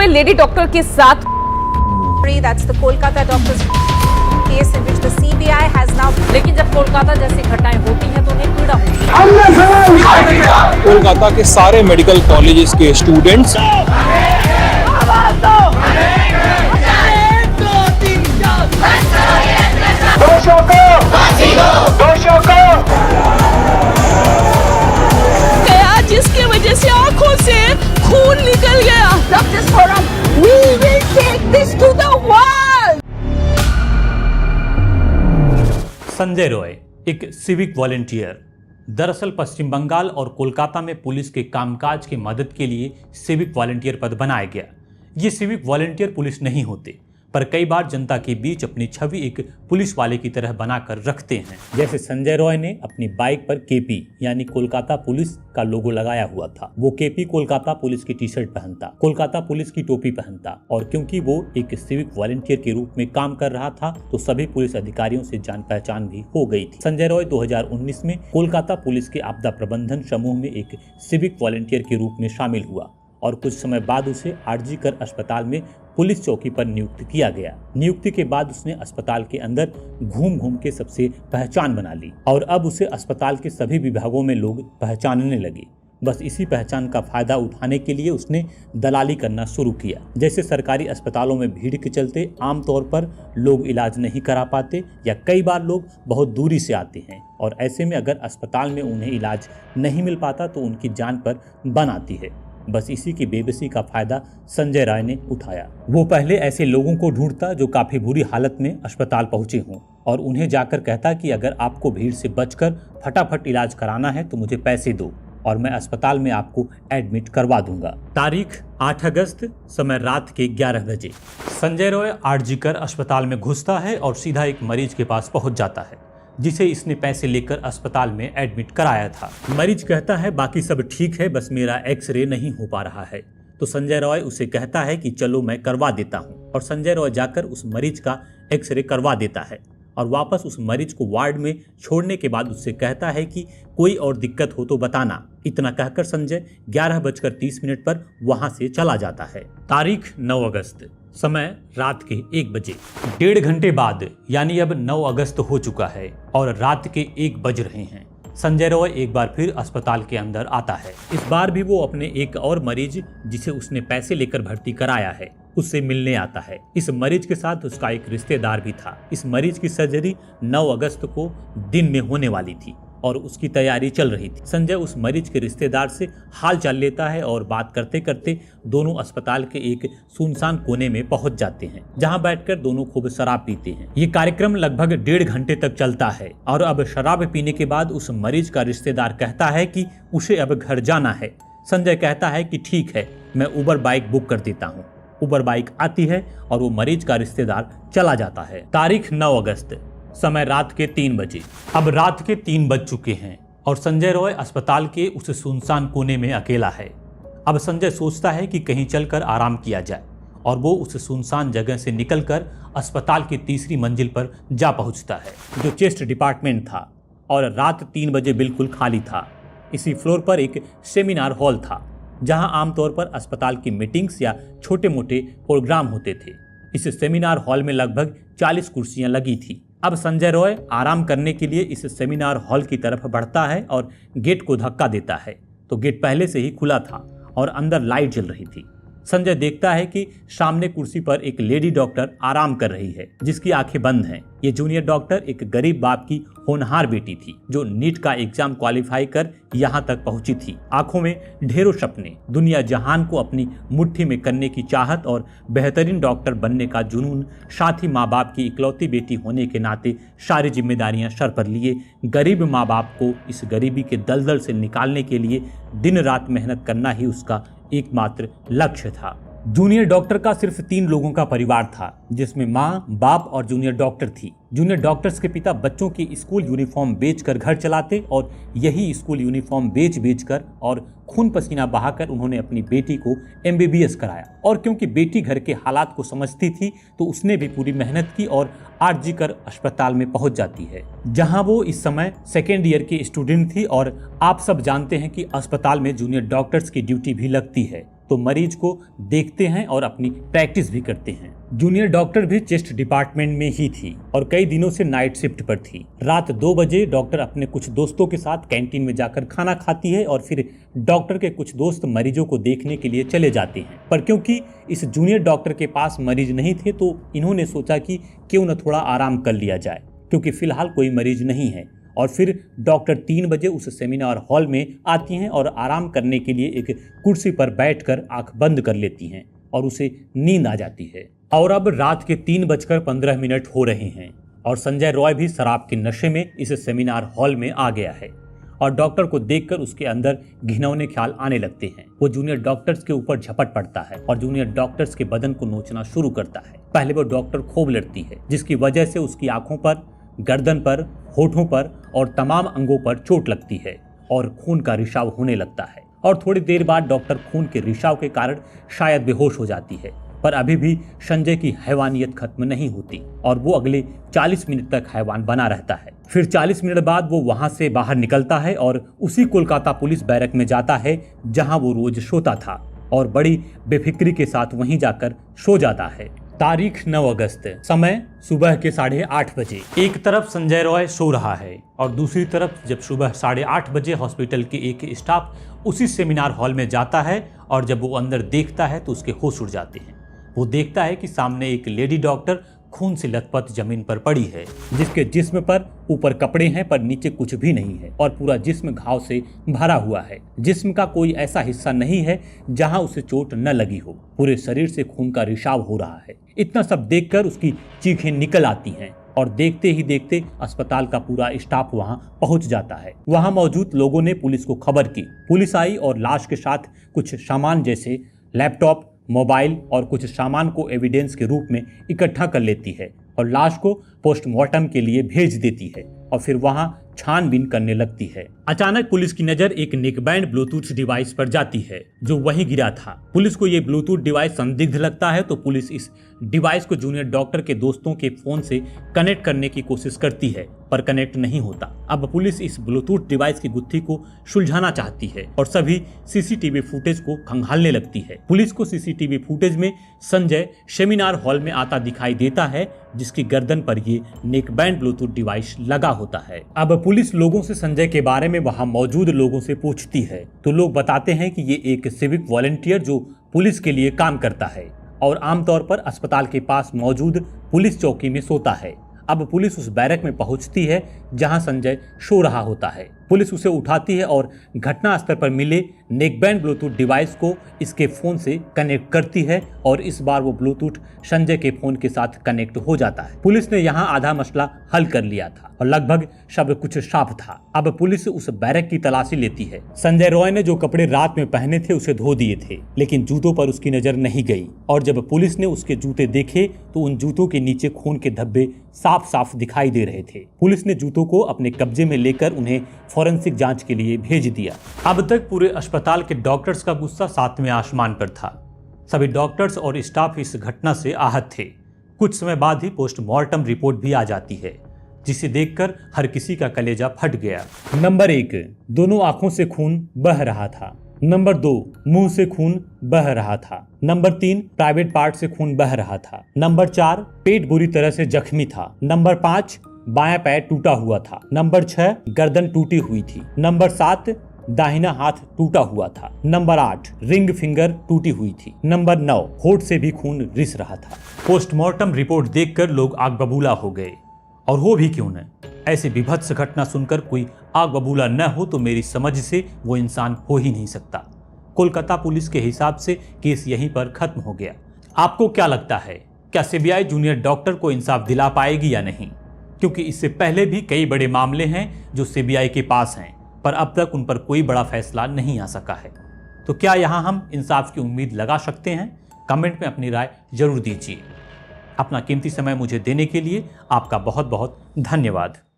हुए lady doctor के साथ। That's the Kolkata doctors case in which the CBI has now. लेकिन जब कोलकाता जैसी घटनाएं होती हैं तो उन्हें पीड़ा होती है। कोलकाता के सारे मेडिकल कॉलेजेस के स्टूडेंट्स गया जिसकी वजह से आंखों से खून निकल गया। Justice Forum, we will take this to the world. Sanjay Roy एक सिविक वॉलंटियर दरअसल पश्चिम बंगाल और कोलकाता में पुलिस के कामकाज की मदद के लिए सिविक वॉलंटियर पद बनाया गया। ये सिविक वॉलंटियर पुलिस नहीं होते, पर कई बार जनता के बीच अपनी छवि एक पुलिस वाले की तरह बनाकर रखते हैं। जैसे संजय रॉय ने अपनी बाइक पर केपी यानी कोलकाता पुलिस का लोगो लगाया हुआ था। वो केपी कोलकाता पुलिस की टी शर्ट पहनता, कोलकाता पुलिस की टोपी पहनता, और क्योंकि वो एक सिविक वॉलंटियर के रूप में काम कर रहा था तो सभी पुलिस अधिकारियों से जान पहचान भी हो गई थी। संजय रॉय 2019 में कोलकाता पुलिस के आपदा प्रबंधन समूह में एक सिविक वॉलंटियर के रूप में शामिल हुआ और कुछ समय बाद उसे आरजी कर अस्पताल में पुलिस चौकी पर नियुक्त किया गया। नियुक्ति के बाद उसने अस्पताल के अंदर घूम घूम के सबसे पहचान बना ली और अब उसे अस्पताल के सभी विभागों में लोग पहचानने लगे। बस इसी पहचान का फायदा उठाने के लिए उसने दलाली करना शुरू किया। जैसे सरकारी अस्पतालों में भीड़ के चलते आमतौर पर लोग इलाज नहीं करा पाते या कई बार लोग बहुत दूरी से आते हैं और ऐसे में अगर अस्पताल में उन्हें इलाज नहीं मिल पाता तो उनकी जान पर बन आती है। बस इसी की बेबसी का फायदा संजय राय ने उठाया। वो पहले ऐसे लोगों को ढूंढता जो काफी बुरी हालत में अस्पताल पहुंचे हों और उन्हें जाकर कहता कि अगर आपको भीड़ से बचकर फटाफट इलाज कराना है तो मुझे पैसे दो और मैं अस्पताल में आपको एडमिट करवा दूंगा। तारीख 8 अगस्त, समय रात के 11 बजे। संजय रॉय आरजी कर अस्पताल में घुसता है और सीधा एक मरीज के पास पहुंच जाता है जिसे इसने पैसे लेकर अस्पताल में एडमिट कराया था। मरीज कहता है बाकी सब ठीक है, बस मेरा एक्सरे नहीं हो पा रहा है। तो संजय रॉय उसे कहता है कि चलो मैं करवा देता हूँ और संजय रॉय जाकर उस मरीज का एक्सरे करवा देता है और वापस उस मरीज को वार्ड में छोड़ने के बाद उससे कहता है कि कोई और दिक्कत हो तो बताना। इतना कहकर संजय 11:30 पर वहां से चला जाता है। तारीख 9 अगस्त, समय रात के 1 बजे। 1.5 घंटे बाद यानी अब 9 अगस्त हो चुका है और रात के 1 बज रहे हैं। संजय रॉय एक बार फिर अस्पताल के अंदर आता है। इस बार भी वो अपने एक और मरीज जिसे उसने पैसे लेकर भर्ती कराया है उससे मिलने आता है। इस मरीज के साथ उसका एक रिश्तेदार भी था। इस मरीज की सर्जरी 9 अगस्त को दिन में होने वाली थी और उसकी तैयारी चल रही थी। संजय उस मरीज के रिश्तेदार से हाल चाल लेता है और बात करते करते दोनों अस्पताल के एक सुनसान कोने में पहुंच जाते हैं जहां बैठकर दोनों खूब शराब पीते हैं। ये कार्यक्रम लगभग 1.5 घंटे तक चलता है और अब शराब पीने के बाद उस मरीज का रिश्तेदार कहता है कि उसे अब घर जाना है। संजय कहता है कि ठीक है, मैं उबर बाइक बुक कर देता हूँ। उबर बाइक आती है और वो मरीज का रिश्तेदार चला जाता है। तारीख 9 अगस्त, समय रात के 3 बजे। अब रात के 3 बज चुके हैं और संजय रॉय अस्पताल के उस सुनसान कोने में अकेला है। अब संजय सोचता है कि कहीं चलकर आराम किया जाए और वो उस सुनसान जगह से निकलकर अस्पताल की तीसरी मंजिल पर जा पहुंचता है जो चेस्ट डिपार्टमेंट था और रात 3 बजे बिल्कुल खाली था। इसी फ्लोर पर एक सेमिनार हॉल था जहां आमतौर पर अस्पताल की मीटिंग्स या छोटे मोटे प्रोग्राम होते थे। इस सेमिनार हॉल में लगभग 40 कुर्सियां लगी थी। अब संजय रॉय आराम करने के लिए इस सेमिनार हॉल की तरफ बढ़ता है और गेट को धक्का देता है तो गेट पहले से ही खुला था और अंदर लाइट जल रही थी। संजय देखता है कि सामने कुर्सी पर एक लेडी डॉक्टर आराम कर रही है जिसकी आंखें बंद हैं। ये जूनियर डॉक्टर एक गरीब बाप की होनहार बेटी थी जो नीट का एग्जाम क्वालिफाई कर यहाँ तक पहुंची थी। आंखों में ढेरों सपने, दुनिया जहान को अपनी मुट्ठी में करने की चाहत और बेहतरीन डॉक्टर बनने का जुनून, साथ ही माँ बाप की इकलौती बेटी होने के नाते सारी जिम्मेदारियां सर पर लिए गरीब माँ बाप को इस गरीबी के दलदल से निकालने के लिए दिन रात मेहनत करना ही उसका एकमात्र लक्ष्य था। जूनियर डॉक्टर का सिर्फ 3 लोगों का परिवार था जिसमें माँ, बाप और जूनियर डॉक्टर थी। जूनियर डॉक्टर्स के पिता बच्चों की स्कूल यूनिफॉर्म बेचकर घर चलाते और यही स्कूल यूनिफॉर्म बेच और खून पसीना बहाकर उन्होंने अपनी बेटी को MBBS कराया। और क्योंकि बेटी घर के हालात को समझती थी तो उसने भी पूरी मेहनत की और आरजी कर अस्पताल में पहुंच जाती है जहां वो इस समय 2nd ईयर की स्टूडेंट थी। और आप सब जानते हैं कि अस्पताल में जूनियर डॉक्टर्स की ड्यूटी भी लगती है तो मरीज को देखते हैं और अपनी प्रैक्टिस भी करते हैं। जूनियर डॉक्टर भी चेस्ट डिपार्टमेंट में ही थी और कई दिनों से नाइट शिफ्ट पर थी। रात 2 बजे डॉक्टर अपने कुछ दोस्तों के साथ कैंटीन में जाकर खाना खाती है और फिर डॉक्टर के कुछ दोस्त मरीजों को देखने के लिए चले जाते हैं। पर क्योंकि इस जूनियर डॉक्टर के पास मरीज नहीं थे तो इन्होंने सोचा कि क्यों न थोड़ा आराम कर लिया जाए, क्योंकि फिलहाल कोई मरीज नहीं है। और फिर डॉक्टर 3 बजे उस सेमिनार हॉल में आती हैं और आराम करने के लिए एक कुर्सी पर बैठकर आंख बंद कर लेती हैं और उसे नींद आ जाती है। और अब रात के 3:15 हो रहे हैं और संजय रॉय भी शराब के नशे में इस सेमिनार हॉल में आ गया है और डॉक्टर को देखकर उसके अंदर घिनौने ख्याल आने लगते हैं। वो जूनियर डॉक्टर्स के ऊपर झपट पड़ता है और जूनियर डॉक्टर्स के बदन को नोचना शुरू करता है। पहले वो डॉक्टर खूब लड़ती है, जिसकी वजह से उसकी आंखों पर, गर्दन पर, होठों पर और तमाम अंगों पर चोट लगती है और खून का रिसाव होने लगता है। और थोड़ी देर बाद डॉक्टर खून के रिसाव के कारण शायद बेहोश हो जाती है। पर अभी भी संजय की हैवानियत खत्म नहीं होती और वो अगले 40 मिनट तक हैवान बना रहता है। फिर 40 मिनट बाद वो वहां से बाहर निकलता है और उसी कोलकाता पुलिस बैरक में जाता है जहां वो रोज सोता था और बड़ी बेफिक्री के साथ वहीं जाकर सो जाता है। तारीख 9 अगस्त, समय सुबह के 8:30 बजे। एक तरफ संजय रॉय सो रहा है और दूसरी तरफ जब सुबह 8:30 बजे हॉस्पिटल के एक स्टाफ उसी सेमिनार हॉल में जाता है और जब वो अंदर देखता है तो उसके होश उड़ जाते हैं। वो देखता है कि सामने एक लेडी डॉक्टर खून से लथपथ जमीन पर पड़ी है, जिसके जिस्म पर ऊपर कपड़े हैं पर नीचे कुछ भी नहीं है और पूरा जिस्म घाव से भरा हुआ है। जिस्म का कोई ऐसा हिस्सा नहीं है जहां उसे चोट न लगी हो। पूरे शरीर से खून का रिसाव हो रहा है। इतना सब देखकर उसकी चीखें निकल आती हैं और देखते ही देखते अस्पताल का पूरा स्टाफ वहां पहुंच जाता है। वहां मौजूद लोगों ने पुलिस को खबर की। पुलिस आई और लाश के साथ कुछ सामान जैसे लैपटॉप, मोबाइल और कुछ सामान को एविडेंस के रूप में इकट्ठा कर लेती है और लाश को पोस्टमार्टम के लिए भेज देती है और फिर वहां छानबीन करने लगती है। अचानक पुलिस की नजर एक नेकबैंड ब्लूटूथ डिवाइस पर जाती है जो वहीं गिरा था। पुलिस को ये ब्लूटूथ डिवाइस संदिग्ध लगता है तो पुलिस इस डिवाइस को जूनियर डॉक्टर के दोस्तों के फोन से कनेक्ट करने की कोशिश करती है पर कनेक्ट नहीं होता। अब पुलिस इस ब्लूटूथ डिवाइस की गुत्थी को सुलझाना चाहती है और सभी सीसीटीवी फुटेज को खंगालने लगती है। पुलिस को सीसीटीवी फुटेज में संजय सेमिनार हॉल में आता दिखाई देता है, जिसकी गर्दन पर ये नेकबैंड ब्लूटूथ डिवाइस लगा होता है। अब पुलिस लोगों से संजय के बारे में वहां मौजूद लोगों से पूछती है तो लोग बताते हैं कि ये एक सिविक वॉलंटियर जो पुलिस के लिए काम करता है और आमतौर पर अस्पताल के पास मौजूद पुलिस चौकी में सोता है। अब पुलिस उस बैरक में पहुंचती है जहां संजय सो रहा होता है। पुलिस उसे उठाती है और घटना स्थल पर मिले नेकबैंड ब्लूटूथ डिवाइस को इसके फोन से कनेक्ट करती है और इस बार वो ब्लूटूथ संजय के फोन के साथ कनेक्ट हो जाता है। पुलिस ने यहाँ आधा मसला हल कर लिया था और लगभग सब कुछ साफ था। अब पुलिस उस बैरक की तलाशी लेती है। संजय रॉय ने जो कपड़े रात में पहने थे उसे धो दिए थे, लेकिन जूतों पर उसकी नजर नहीं गई और जब पुलिस ने उसके जूते देखे तो उन जूतों के नीचे खून के धब्बे साफ साफ दिखाई दे रहे थे। पुलिस ने जूतों को अपने कब्जे में लेकर उन्हें फॉरेंसिक जांच के लिए भेज दिया। अब तक पूरे अस्पताल के डॉक्टर्स का गुस्सा 7वें आसमान पर था। सभी डॉक्टर्स और स्टाफ इस घटना से आहत थे। कुछ समय बाद ही पोस्टमार्टम रिपोर्ट भी आ जाती है, जिसे देखकर हर किसी का कलेजा फट गया। नंबर 1, दोनों आंखों से खून बह रहा था। नंबर 2, मुंह से खून बह रहा था। नंबर 3, प्राइवेट पार्ट से खून बह रहा था। नंबर 4, पेट बुरी तरह से जख्मी था। नंबर 5, बायां पैर टूटा हुआ था। नंबर 6, गर्दन टूटी हुई थी। नंबर 7, दाहिना हाथ टूटा हुआ था। नंबर 8, रिंग फिंगर टूटी हुई थी। नंबर 9, होठ से भी खून रिस रहा था। पोस्टमार्टम रिपोर्ट देखकर लोग आग बबूला हो गए, और हो भी क्यों न। ऐसी विभत्स घटना सुनकर कोई आग बबूला न हो तो मेरी समझ से वो इंसान हो ही नहीं सकता। कोलकाता पुलिस के हिसाब से केस यहीं पर खत्म हो गया। आपको क्या लगता है, क्या सीबीआई जूनियर डॉक्टर को इंसाफ दिला पाएगी या नहीं? क्योंकि इससे पहले भी कई बड़े मामले हैं जो सीबीआई के पास हैं, पर अब तक उन पर कोई बड़ा फैसला नहीं आ सका है। तो क्या यहाँ हम इंसाफ की उम्मीद लगा सकते हैं? कमेंट में अपनी राय जरूर दीजिए। अपना कीमती समय मुझे देने के लिए आपका बहुत बहुत धन्यवाद।